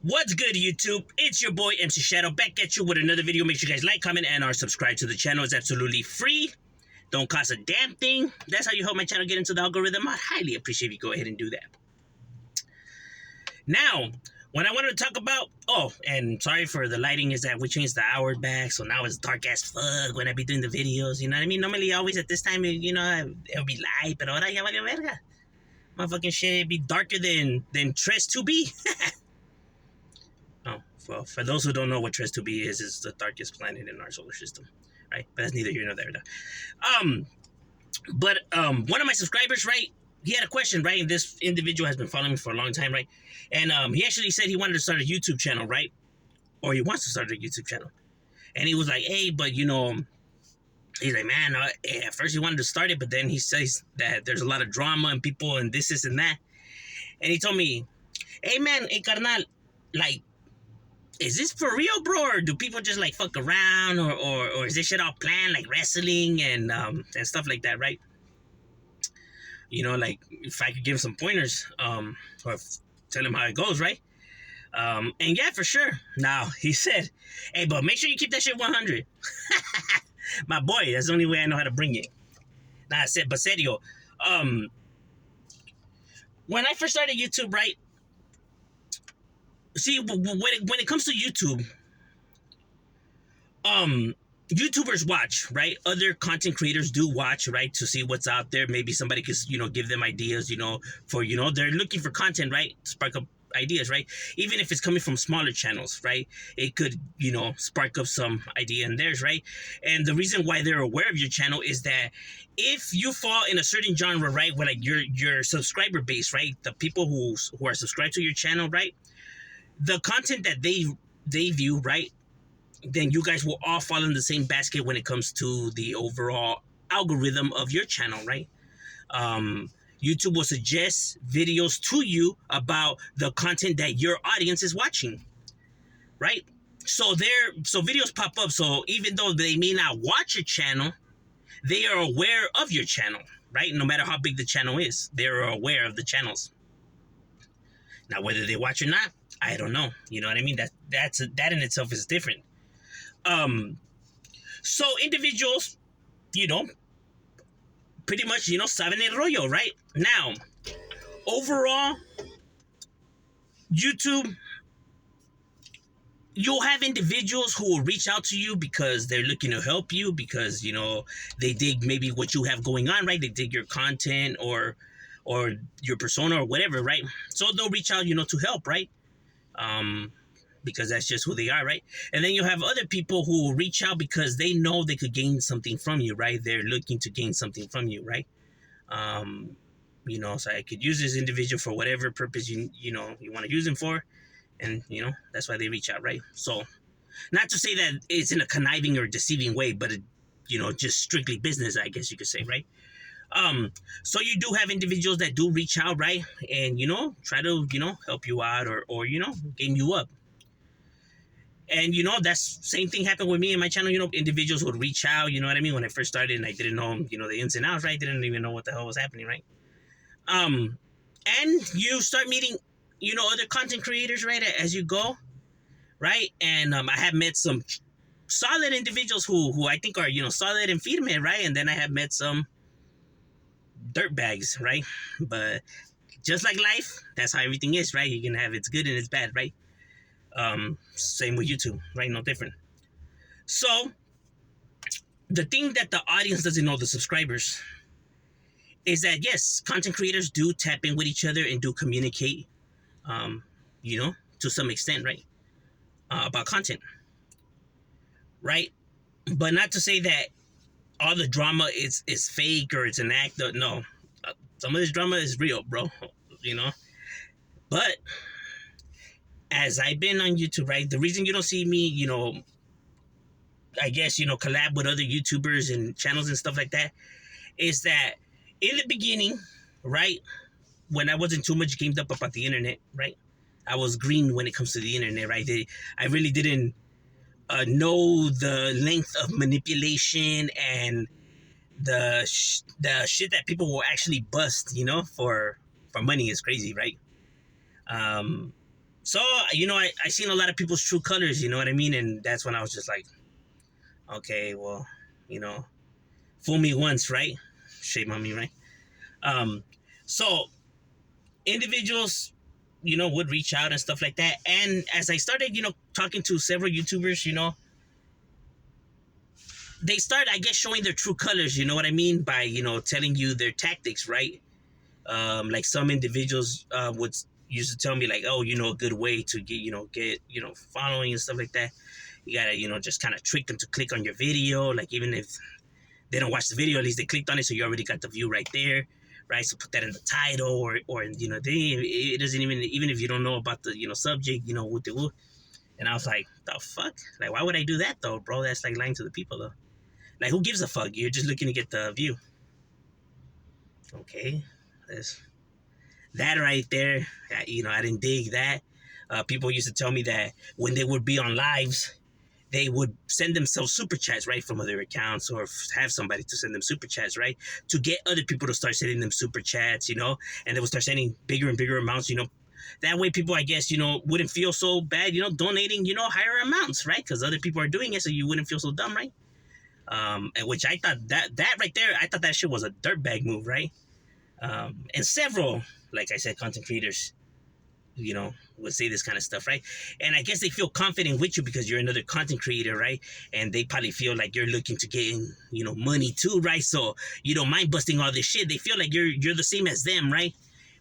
What's good, YouTube? It's your boy MC Shadow back at you with another video. Make sure you guys like, comment, and are subscribed to the channel. It's absolutely free. Don't cost a damn thing. That's how you help my channel get into the algorithm. I'd highly appreciate if you go ahead and do that. Now, when I wanted to talk about, and sorry for the lighting, is that we changed the hour back, so now it's dark as fuck when I be doing the videos, you know what I mean? Normally, always at this time, it'll be light, but ahora ya valió verga. Motherfucking shit be darker than Tres 2B. Oh, well, for those who don't know what Tres 2B is, it's the darkest planet in our solar system, right? But that's neither here nor there. But one of my subscribers, right, he had a question, right? And this individual has been following me for a long time, right? And he actually said he wanted to start a YouTube channel, right? Or he wants to start a YouTube channel. And he was like, hey, but he's like, man, at first he wanted to start it, but then he says that there's a lot of drama and people and this and that. And he told me, hey, man, hey, carnal, like, is this for real, bro? Or do people just like fuck around, or is this shit all planned, like wrestling and stuff like that, right? You know, like if I could give him some pointers, or tell him how it goes, right? And yeah, for sure. Now he said, hey, but make sure you keep that shit 100. My boy, that's the only way I know how to bring it. Now I said, but serio, when I first started YouTube, right? See, when it comes to YouTube, YouTubers watch, right? Other content creators do watch, right? To see what's out there. Maybe somebody could, give them ideas, for, they're looking for content, right? Spark up ideas, right? Even if it's coming from smaller channels, right? It could, spark up some idea in theirs, right? And the reason why they're aware of your channel is that if you fall in a certain genre, right? Where like your subscriber base, right? The people who are subscribed to your channel, right? The content that they view, right, then you guys will all fall in the same basket when it comes to the overall algorithm of your channel, right? YouTube will suggest videos to you about the content that your audience is watching, right? So videos pop up. So even though they may not watch your channel, they are aware of your channel, right? No matter how big the channel is, they're aware of the channels. Now, whether they watch or not, I don't know. You know what I mean? That in itself is different. So individuals, pretty much, saben el rollo, right? Now, overall, YouTube, you'll have individuals who will reach out to you because they're looking to help you because, they dig maybe what you have going on, right? They dig your content or your persona or whatever, right? So they'll reach out, to help, right? Because that's just who they are, right? And then you have other people who reach out because they know they could gain something from you, right? They're looking to gain something from you, right? So I could use this individual for whatever purpose you want to use him for, and that's why they reach out, right? So, not to say that it's in a conniving or deceiving way, but just strictly business, I guess you could say, right? So you do have individuals that do reach out, right? And, try to, help you out or game you up. And, that's same thing happened with me and my channel. Individuals would reach out, you know what I mean? When I first started and I didn't know, the ins and outs, right? Didn't even know what the hell was happening, right? And you start meeting, other content creators, right? As you go, right? And I have met some solid individuals who I think are, solid and firme, right? And then I have met some dirtbags, right? But just like life, that's how everything is, right? You can have its good and its bad, right? Same with YouTube, right? No different. So the thing that the audience doesn't know, the subscribers, is that yes, content creators do tap in with each other and do communicate, to some extent, right? About content, right? But not to say that all the drama is fake or it's an act. No, some of this drama is real, bro. But as I've been on YouTube, right, the reason you don't see me, I guess, collab with other YouTubers and channels and stuff like that, is that in the beginning, right, when I wasn't too much gamed up about the internet, right, I was green when it comes to the internet, right? I really didn't know the length of manipulation and the shit that people will actually bust, for money is crazy, right? So, I seen a lot of people's true colors, you know what I mean? And that's when I was just like, okay, well, you know, fool me once, right? Shame on me, right? Um, so individuals, would reach out and stuff like that. And as I started, talking to several YouTubers, they start, I guess, showing their true colors, you know what I mean? By, telling you their tactics, right? Like some individuals would used to tell me like, oh, a good way to get following and stuff like that. You gotta, just kind of trick them to click on your video. Like even if they don't watch the video, at least they clicked on it, so you already got the view right there, right? So put that in the title, or it doesn't even if you don't know about the subject, what they will. And I was like, the fuck? Like, why would I do that though, bro? That's like lying to the people though. Like, who gives a fuck? You're just looking to get the view. Okay, that's that right there. I didn't dig that. People used to tell me that when they would be on lives, they would send themselves super chats, right, from other accounts, or have somebody to send them super chats, right, to get other people to start sending them super chats, and they would start sending bigger and bigger amounts, That way, people, I guess, wouldn't feel so bad, donating, higher amounts, right, because other people are doing it, so you wouldn't feel so dumb, right? And which I thought that right there, I thought that shit was a dirtbag move, right? And several, like I said, content creators, would say this kind of stuff, right? And I guess they feel confident with you because you're another content creator, right? And they probably feel like you're looking to get in, money too, right? So you don't mind busting all this shit. They feel like you're the same as them, right?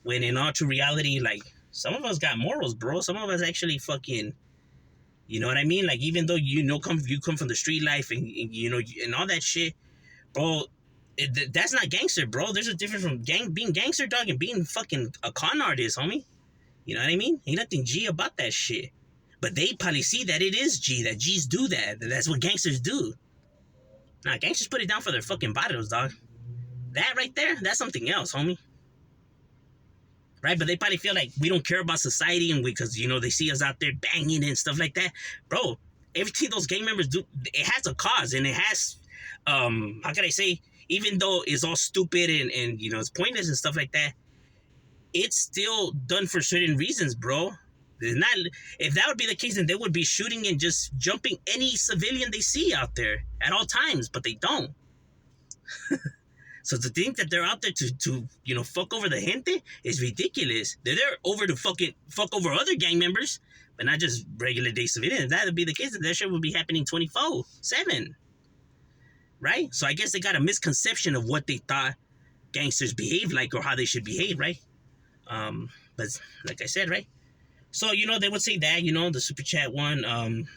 When in all true reality, like, some of us got morals, bro. Some of us actually fucking, you know what I mean? Like, even though you come from the street life and and all that shit, bro. That's not gangster, bro. There's a difference from being gangster, dog, and being fucking a con artist, homie. You know what I mean? Ain't nothing G about that shit. But they probably see that it is G, that G's do that. That's what gangsters do. Nah, gangsters put it down for their fucking bottles, dog. That right there, that's something else, homie. Right? But they probably feel like we don't care about society and because, they see us out there banging and stuff like that. Bro, everything those gang members do, it has a cause and it has, how can I say, even though it's all stupid and it's pointless and stuff like that, it's still done for certain reasons, bro. Not, if that would be the case, then they would be shooting and just jumping any civilian they see out there at all times, but they don't. So to think that they're out there to fuck over the gente is ridiculous. They're there over to fuck over other gang members, but not just regular day civilians. If that would be the case, then that shit would be happening 24/7, right? So I guess they got a misconception of what they thought gangsters behave like or how they should behave, right? But like I said, right? So, they would say that, the super chat one,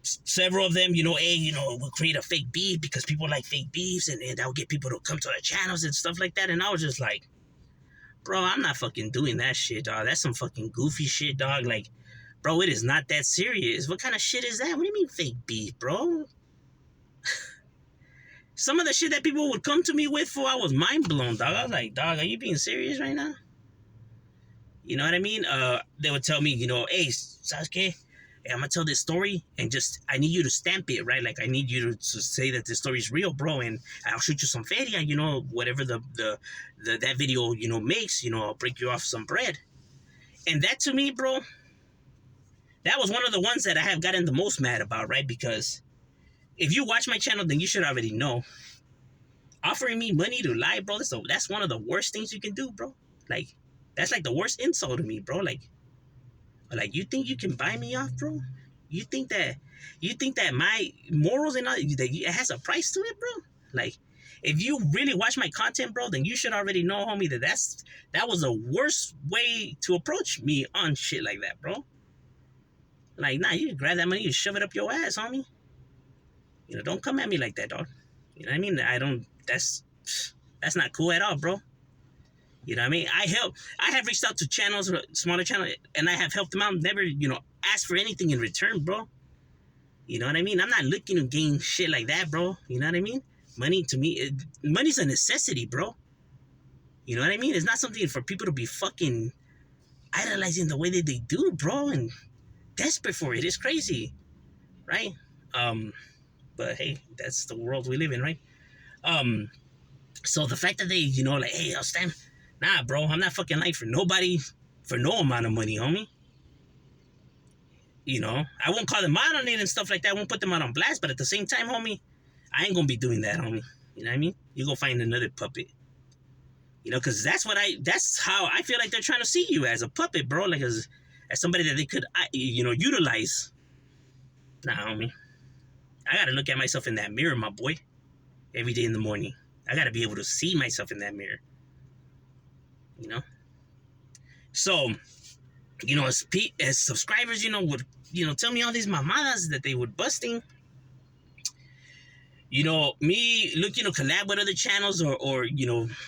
several of them, will create a fake beef because people like fake beefs and that will get people to come to their channels and stuff like that. And I was just like, bro, I'm not fucking doing that shit, dog. That's some fucking goofy shit, dog. Like, bro, it is not that serious. What kind of shit is that? What do you mean fake beef, bro? Some of the shit that people would come to me with for, I was mind blown, dog. I was like, dog, are you being serious right now? You know what I mean? They would tell me, hey, Sasuke, hey, I'm gonna tell this story and I need you to stamp it, right? Like, I need you to say that this story is real, bro, and I'll shoot you some feria, whatever that video, makes, I'll break you off some bread. And that to me, bro, that was one of the ones that I have gotten the most mad about, right? Because if you watch my channel, then you should already know. Offering me money to lie, bro, that's one of the worst things you can do, bro. Like, that's like the worst insult to me, bro. Like, you think you can buy me off, bro? You think that my morals and all that it has a price to it, bro? Like, if you really watch my content, bro, then you should already know, homie, that was the worst way to approach me on shit like that, bro. Like, nah, you grab that money, you shove it up your ass, homie. Don't come at me like that, dog. You know what I mean? That's not cool at all, bro. You know what I mean? I have reached out to channels, smaller channels, and I have helped them out. Never, asked for anything in return, bro. You know what I mean? I'm not looking to gain shit like that, bro. You know what I mean? Money, to me, money's a necessity, bro. You know what I mean? It's not something for people to be fucking idolizing the way that they do, bro, and desperate for it. It's crazy, right? But hey, that's the world we live in, right? So the fact that they, like, hey, I'll stand. Nah, bro, I'm not fucking lying for nobody, for no amount of money, homie. I won't call them out on it and stuff like that. I won't put them out on blast. But at the same time, homie, I ain't gonna be doing that, homie. You know what I mean? You go find another puppet. Because that's how I feel like they're trying to see you, as a puppet, bro. Like as somebody that they could, utilize. Nah, homie. I gotta look at myself in that mirror, my boy, every day in the morning. I gotta be able to see myself in that mirror. So, as subscribers, would, tell me all these mamadas that they would busting. Me looking to collab with other channels or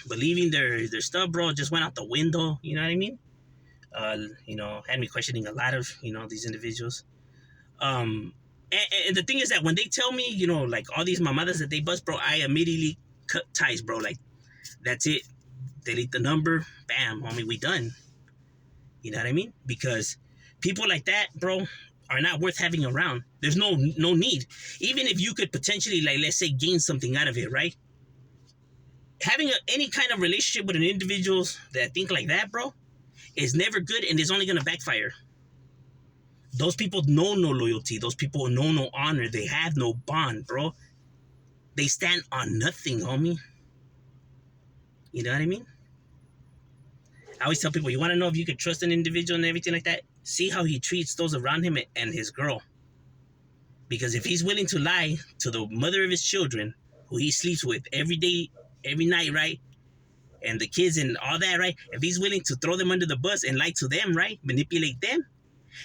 believing their stuff, bro, just went out the window. You know what I mean? Had me questioning a lot of, these individuals. And the thing is that when they tell me, like all these mamadas that they bust, bro, I immediately cut ties, bro. Like, that's it. Delete the number. Bam, homie, we done. You know what I mean? Because people like that, bro, are not worth having around. There's no need. Even if you could potentially, like, let's say, gain something out of it, right? Having any kind of relationship with an individual that think like that, bro, is never good, and it's only going to backfire. Those people know no loyalty. Those people know no honor. They have no bond, bro. They stand on nothing, homie. You know what I mean? I always tell people, you want to know if you can trust an individual and everything like that? See how he treats those around him and his girl. Because if he's willing to lie to the mother of his children, who he sleeps with every day, every night, right? And the kids and all that, right? If he's willing to throw them under the bus and lie to them, right? Manipulate them,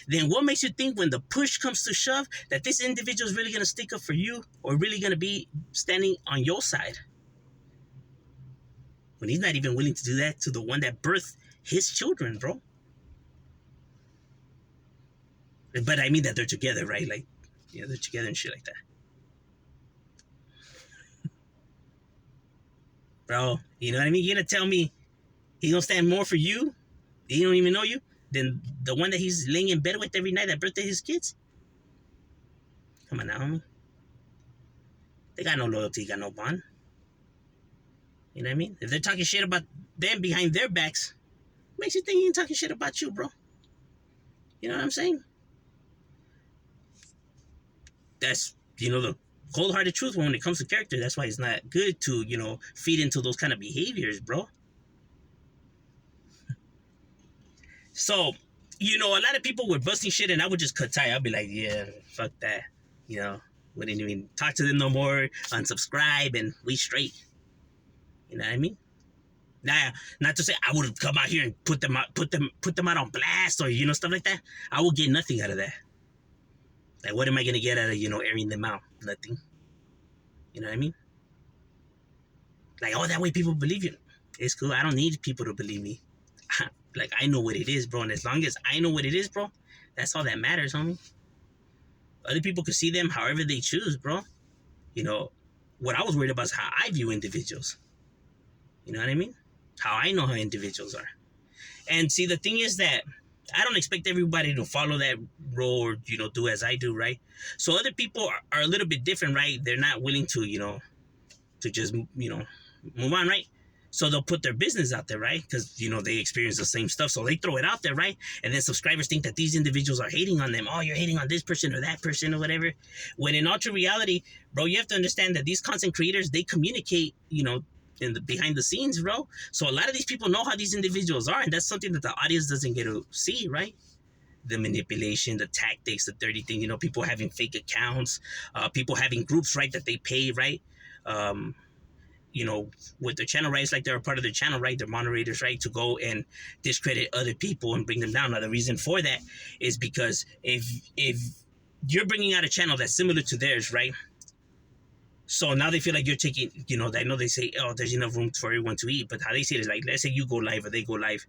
then what makes you think when the push comes to shove that this individual is really going to stick up for you or really going to be standing on your side? When he's not even willing to do that to the one that birthed his children, bro. But I mean that they're together, right? Like, they're together and shit like that. Bro, you know what I mean? You're going to tell me he's going to stand more for you? He don't even know you? Than the one that he's laying in bed with every night that birthday his kids? Come on now, homie. They got no loyalty, got no bond. You know what I mean? If they're talking shit about them behind their backs, makes you think he ain't talking shit about you, bro. You know what I'm saying? That's, the cold-hearted truth when it comes to character. That's why it's not good to, feed into those kind of behaviors, bro. So, a lot of people were busting shit, and I would just cut tie. I'd be like, yeah, fuck that. Wouldn't even talk to them no more, unsubscribe, and we straight. You know what I mean? Now, not to say I would have come out here and put them out on blast or, stuff like that. I will get nothing out of that. Like, what am I going to get out of, airing them out? Nothing. You know what I mean? Like, that way people believe you. It's cool. I don't need people to believe me. Like, I know what it is, bro. And as long as I know what it is, bro, that's all that matters, homie. Other people can see them however they choose, bro. What I was worried about is how I view individuals. You know what I mean? How I know how individuals are. And see, the thing is that I don't expect everybody to follow that role or, do as I do, right? So other people are a little bit different, right? They're not willing to, to just, move on, right? So they'll put their business out there, right? Because, they experience the same stuff. So they throw it out there, right? And then subscribers think that these individuals are hating on them. Oh, you're hating on this person or that person or whatever. When in all true reality, bro, you have to understand that these content creators, they communicate, in the behind the scenes, bro. So a lot of these people know how these individuals are, and that's something that the audience doesn't get to see, right? The manipulation, the tactics, the dirty thing, people having fake accounts, people having groups, right, that they pay, right? With their channel, right? It's like they're a part of their channel, right? They're moderators, right? To go and discredit other people and bring them down. Now, the reason for that is because if you're bringing out a channel that's similar to theirs, right? So now they feel like you're taking, I know they say, oh, there's enough room for everyone to eat. But how they say it is like, let's say you go live or they go live.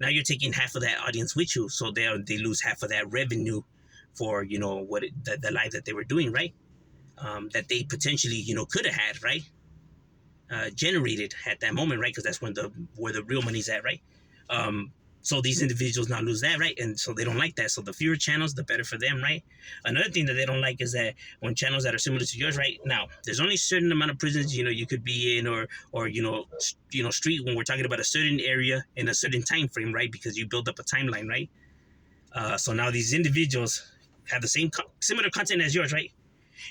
Now you're taking half of that audience with you. So they lose half of that revenue for, the live that they were doing, right? That they potentially, could have had, right? Generated at that moment, right? Because that's where the real money's at, right? So these individuals now lose that, right? And so they don't like that. So the fewer channels, the better for them, right? Another thing that they don't like is that when channels that are similar to yours, right? Now, there's only a certain amount of prisons, you could be in or street when we're talking about a certain area in a certain time frame, right? Because you build up a timeline, right? So now these individuals have the same similar content as yours, right?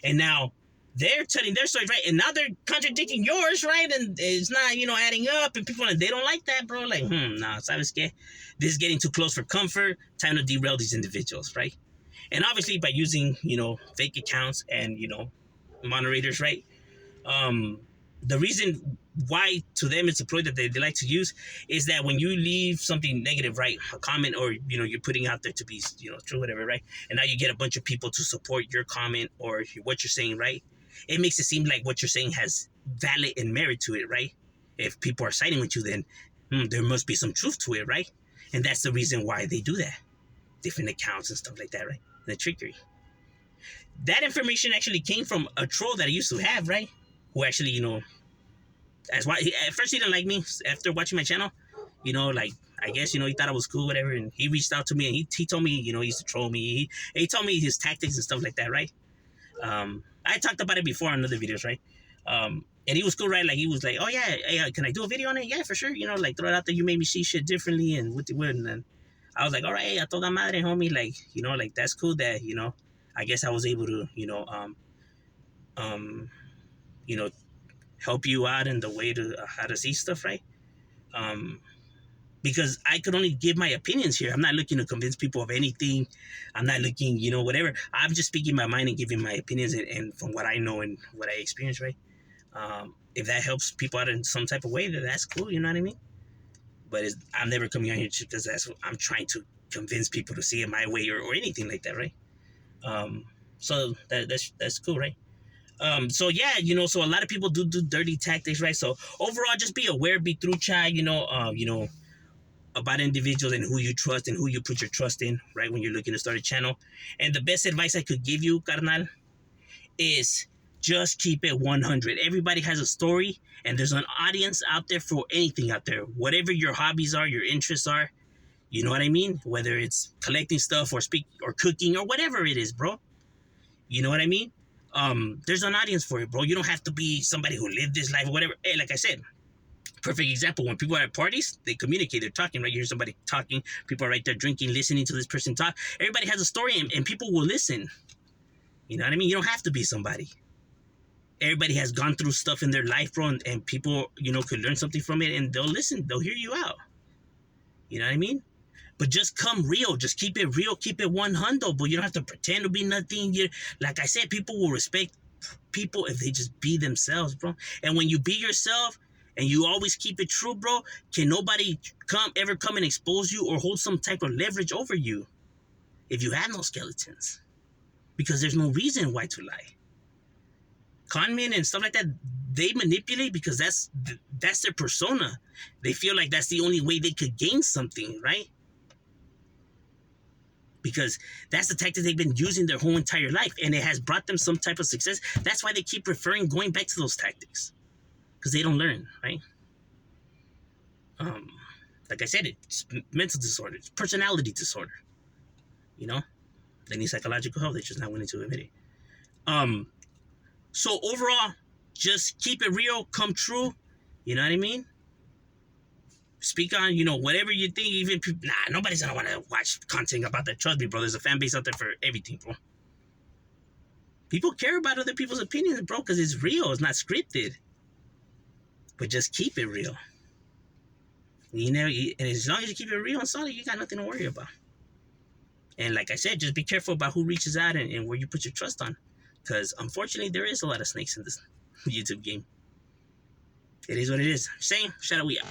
And now they're telling their stories, right? And now they're contradicting yours, right? And it's not, adding up. And people, they don't like that, bro. Like, nah, ¿sabes qué? This is getting too close for comfort. Time to derail these individuals, right? And obviously by using, fake accounts and, moderators, right? The reason why to them it's a ploy that they like to use is that when you leave something negative, right, a comment, or you're putting out there to be true, whatever, right, and now you get a bunch of people to support your comment or what you're saying, right, it makes it seem like what you're saying has valid and merit to it, right? If people are siding with you, then there must be some truth to it, right? And that's the reason why they do that. Different accounts and stuff like that, right? The trickery. That information actually came from a troll that I used to have, right? Who actually, that's why at first he didn't like me. After watching my channel, like, I guess, he thought I was cool, whatever. And he reached out to me and he told me, he used to troll me. He told me his tactics and stuff like that, right? I talked about it before on other videos, right? And he was cool, right? Like, he was like, oh yeah, hey, can I do a video on it? Yeah, for sure. Like, throw it out there. You made me see shit differently and what they would. And then I was like, all right, I told that madre, homie, like, like, that's cool that, I guess I was able to, you know, help you out in the way to how to see stuff, right? Because I could only give my opinions here. I'm not looking to convince people of anything. I'm not looking, whatever. I'm just speaking my mind and giving my opinions and from what I know and what I experience, right? If that helps people out in some type of way, then that's cool, you know what I mean? But I'm never coming out here because I'm trying to convince people to see it my way or anything like that, right? So that's cool, right? So yeah, so a lot of people do dirty tactics, right? So overall, just be aware, be through chat, about individuals and who you trust and who you put your trust in, right? When you're looking to start a channel. And the best advice I could give you, carnal, is just keep it 100. Everybody has a story and there's an audience out there for anything out there. Whatever your hobbies are, your interests are, you know what I mean? Whether it's collecting stuff or cooking or whatever it is, bro. You know what I mean? There's an audience for it, bro. You don't have to be somebody who lived this life or whatever. Hey, like I said, perfect example. When people are at parties, they communicate. They're talking, right? You hear somebody talking. People are right there drinking, listening to this person talk. Everybody has a story and people will listen. You know what I mean? You don't have to be somebody. Everybody has gone through stuff in their life, bro, and people, could learn something from it and they'll listen. They'll hear you out. You know what I mean? But just come real. Just keep it real. Keep it 100, but you don't have to pretend to be nothing. Like I said, people will respect people if they just be themselves, bro. And when you be yourself and you always keep it true, bro, can nobody ever come and expose you or hold some type of leverage over you if you have no skeletons. Because there's no reason why to lie. Con men and stuff like that, they manipulate because that's their persona. They feel like that's the only way they could gain something, right? Because that's the tactic they've been using their whole entire life, and it has brought them some type of success. That's why they keep going back to those tactics, because they don't learn, right? Like I said, it's mental disorder, it's personality disorder. They need psychological help. They're just not willing to admit it. So overall, just keep it real, come true. You know what I mean? Speak on, whatever you think. Even people, nobody's gonna want to watch content about that. Trust me, bro. There's a fan base out there for everything, bro. People care about other people's opinions, bro, because it's real. It's not scripted. But just keep it real. And as long as you keep it real and solid, you got nothing to worry about. And like I said, just be careful about who reaches out and where you put your trust on, because unfortunately, there is a lot of snakes in this YouTube game. It is what it is. Same. Shout out, we out.